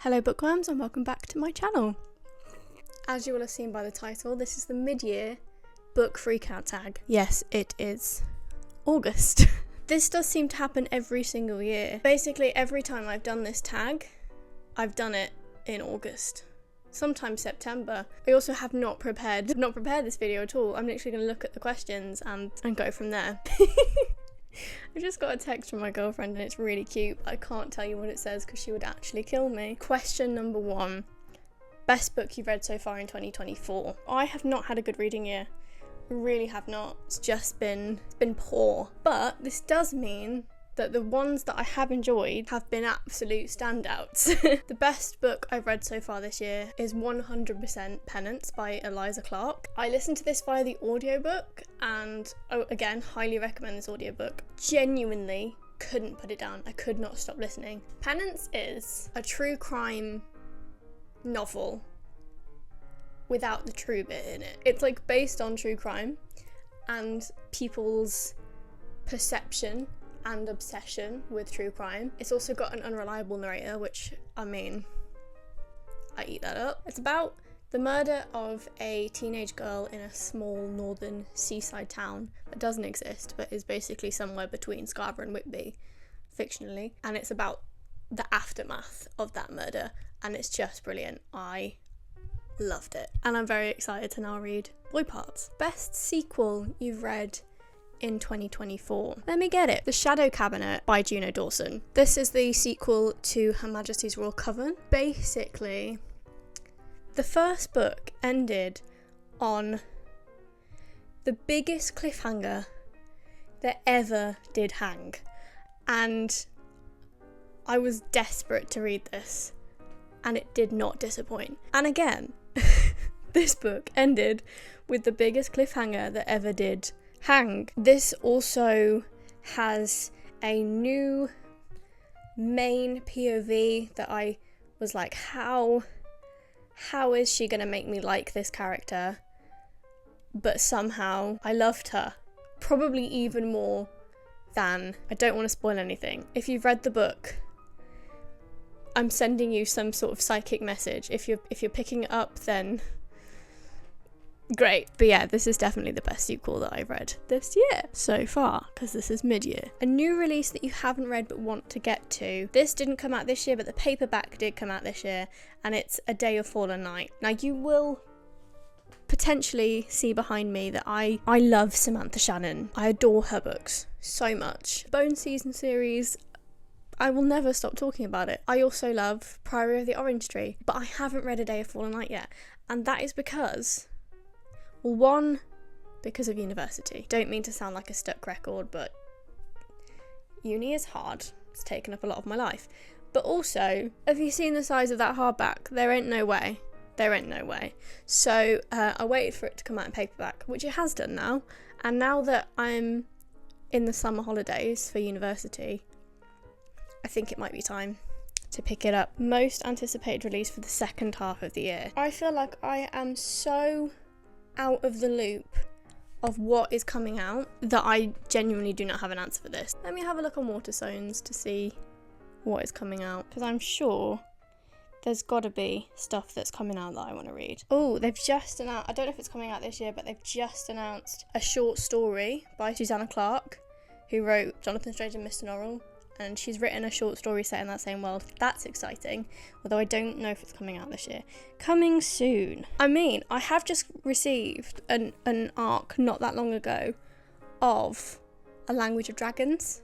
Hello bookworms and welcome back to my channel. As you will have seen by the title, this is the mid-year book freakout tag. Yes, it is August. This does seem to happen every single year. Basically every time I've done this tag, I've done it in August. Sometimes September. I also have not prepared this video at all. I'm literally going to look at the questions and go from there. I just got a text from my girlfriend and it's really cute. I can't tell you what it says because she would actually kill me. Question number 1. Best book you've read so far in 2024. I have not had a good reading year. I really have not. It's been poor. But this does mean that the ones that I have enjoyed have been absolute standouts. The best book I've read so far this year is 100% Penance by Eliza Clark. I listened to this via the audiobook and, again, highly recommend this audiobook. Genuinely couldn't put it down. I could not stop listening. Penance is a true crime novel without the true bit in it. It's like based on true crime and people's perception and obsession with true crime. It's also got an unreliable narrator, which, I mean, I eat that up. It's about the murder of a teenage girl in a small northern seaside town that doesn't exist, but is basically somewhere between Scarborough and Whitby, fictionally. And it's about the aftermath of that murder, and it's just brilliant. I loved it. And I'm very excited to now read Boy Parts. Best sequel you've read in 2024. Let me get it. The Shadow Cabinet by Juno Dawson. This is the sequel to Her Majesty's Royal Coven. Basically, the first book ended on the biggest cliffhanger that ever did hang. And I was desperate to read this, and it did not disappoint. And again, this book ended with the biggest cliffhanger that ever did hang. This also has a new main POV that I was like, how is she gonna make me like this character? But somehow I loved her. Probably even more than, I don't want to spoil anything. If you've read the book, I'm sending you some sort of psychic message. If you're picking it up, then great. But yeah, this is definitely the best sequel that I've read this year so far, because this is mid-year. A new release that you haven't read but want to get to. This didn't come out this year, but the paperback did come out this year, and it's A Day of Fallen Night. Now you will potentially see behind me that I love Samantha Shannon. I adore her books so much. Bone Season series, I will never stop talking about it. I also love Priory of the Orange Tree, but I haven't read A Day of Fallen Night yet, and that is because, well, one, because of university. Don't mean to sound like a stuck record, but uni is hard. It's taken up a lot of my life. But also, have you seen the size of that hardback? There ain't no way. There ain't no way. So I waited for it to come out in paperback, which it has done now. And now that I'm in the summer holidays for university, I think it might be time to pick it up. Most anticipated release for the second half of the year. I feel like I am so out of the loop of what is coming out that I genuinely do not have an answer for this. Let me have a look on Waterstones to see what is coming out, because I'm sure there's got to be stuff that's coming out that I want to read. Oh, they've just announced, I don't know if it's coming out this year, but they've just announced a short story by Susanna Clarke, who wrote Jonathan Strange and Mr. Norrell, and she's written a short story set in that same world. That's exciting, although I don't know if it's coming out this year. Coming soon. I mean, I have just received an arc not that long ago of A Language of Dragons,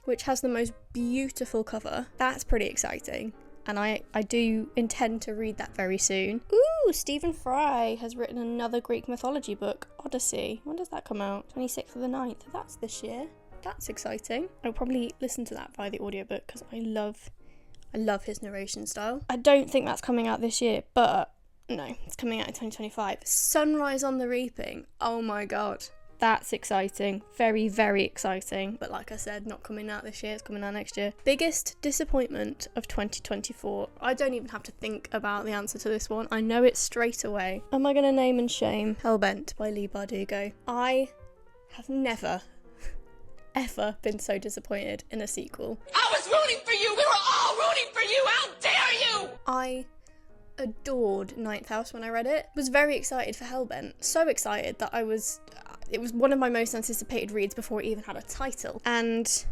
which has the most beautiful cover. That's pretty exciting, and I do intend to read that very soon. Ooh, Stephen Fry has written another Greek mythology book, Odyssey. When does that come out? 26th of the 9th. That's this year. That's exciting. I'll probably listen to that via the audiobook because I love his narration style. I don't think that's coming out this year, but no, it's coming out in 2025. Sunrise on the Reaping. Oh my god. That's exciting. Very, very exciting. But like I said, not coming out this year, it's coming out next year. Biggest disappointment of 2024. I don't even have to think about the answer to this one. I know it straight away. Am I going to name and shame Hellbent by Leigh Bardugo? I have never ever been so disappointed in a sequel. I was rooting for you! We were all rooting for you! How dare you! I adored Ninth House when I read it. Was very excited for Hellbent. So excited that it was one of my most anticipated reads before it even had a title. And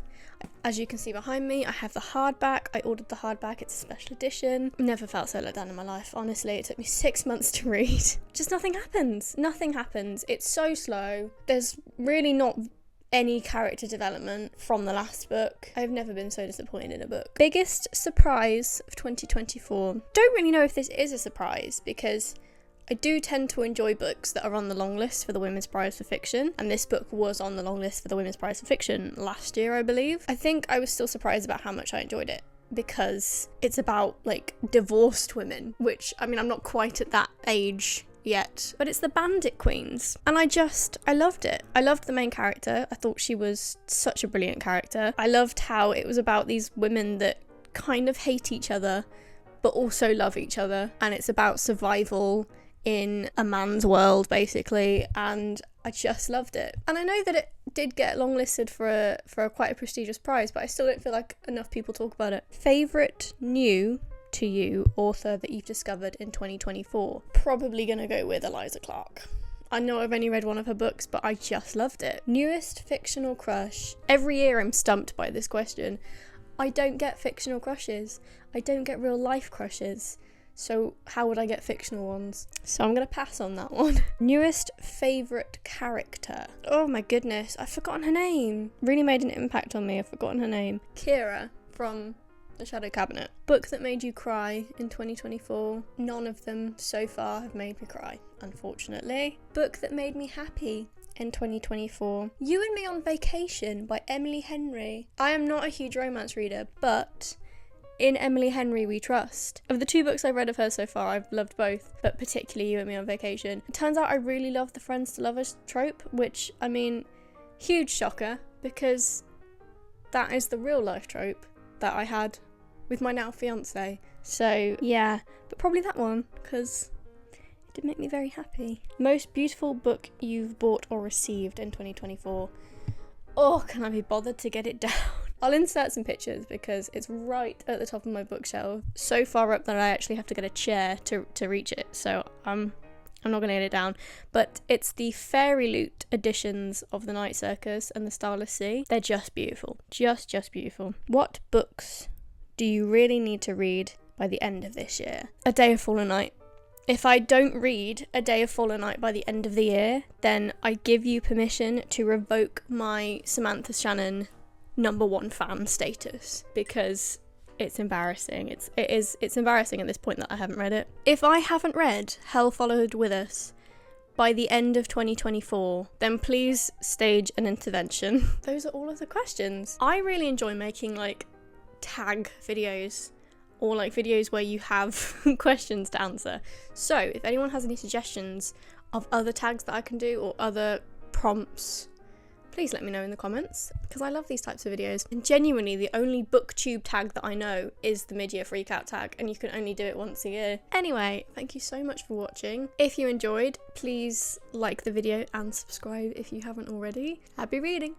as you can see behind me, I have the hardback. I ordered the hardback, it's a special edition. Never felt so let down in my life, honestly. It took me 6 months to read. Just nothing happens. Nothing happens. It's so slow. There's really not any character development from the last book. I've never been so disappointed in a book. Biggest surprise of 2024. Don't really know if this is a surprise, because I do tend to enjoy books that are on the long list for the Women's Prize for Fiction, and this book was on the long list for the Women's Prize for Fiction last year, I believe. I think I was still surprised about how much I enjoyed it, because it's about, like, divorced women, which, I mean, I'm not quite at that age yet, but it's the Bandit Queens, and I loved it. I loved the main character. I thought she was such a brilliant character. I loved how it was about these women that kind of hate each other, but also love each other, and it's about survival in a man's world, basically, and I just loved it. And I know that it did get longlisted for quite a prestigious prize, but I still don't feel like enough people talk about it. Favourite new to you author that you've discovered in 2024? Probably gonna go with Eliza Clark. I know I've only read one of her books, but I just loved it. Newest fictional crush. Every year I'm stumped by this question. I don't get fictional crushes. I don't get real life crushes. So how would I get fictional ones? So I'm going to pass on that one. Newest favourite character. Oh my goodness, I've forgotten her name. Really made an impact on me, I've forgotten her name. Kira from The Shadow Cabinet. Book that made you cry in 2024. None of them so far have made me cry, unfortunately. Book that made me happy in 2024. You and Me on Vacation by Emily Henry. I am not a huge romance reader, but in Emily Henry we trust. Of the 2 books I've read of her so far, I've loved both, but particularly You and Me on Vacation. It turns out I really love the friends to lovers trope, which, I mean, huge shocker, because that is the real life trope that I had with my now fiance. So yeah, but probably that one, because it did make me very happy. Most beautiful book you've bought or received in 2024. Oh, can I be bothered to get it down? I'll insert some pictures because it's right at the top of my bookshelf. So far up that I actually have to get a chair to reach it. So I'm not going to get it down. But it's the Fairy Loot editions of The Night Circus and The Starless Sea. They're just beautiful. Just beautiful. What books do you really need to read by the end of this year? A Day of Fallen Night. If I don't read A Day of Fallen Night by the end of the year, then I give you permission to revoke my Samantha Shannon #1 fan status, because it's embarrassing. It's embarrassing at this point that I haven't read it. If I haven't read Hell Followed With Us by the end of 2024, then please stage an intervention. Those are all of the questions. I really enjoy making, like, tag videos, or like videos where you have questions to answer. So if anyone has any suggestions of other tags that I can do or other prompts, please let me know in the comments, because I love these types of videos. And genuinely, the only booktube tag that I know is the mid-year freakout tag, and you can only do it once a year. Anyway, thank you so much for watching. If you enjoyed, please like the video and subscribe if you haven't already. Happy reading!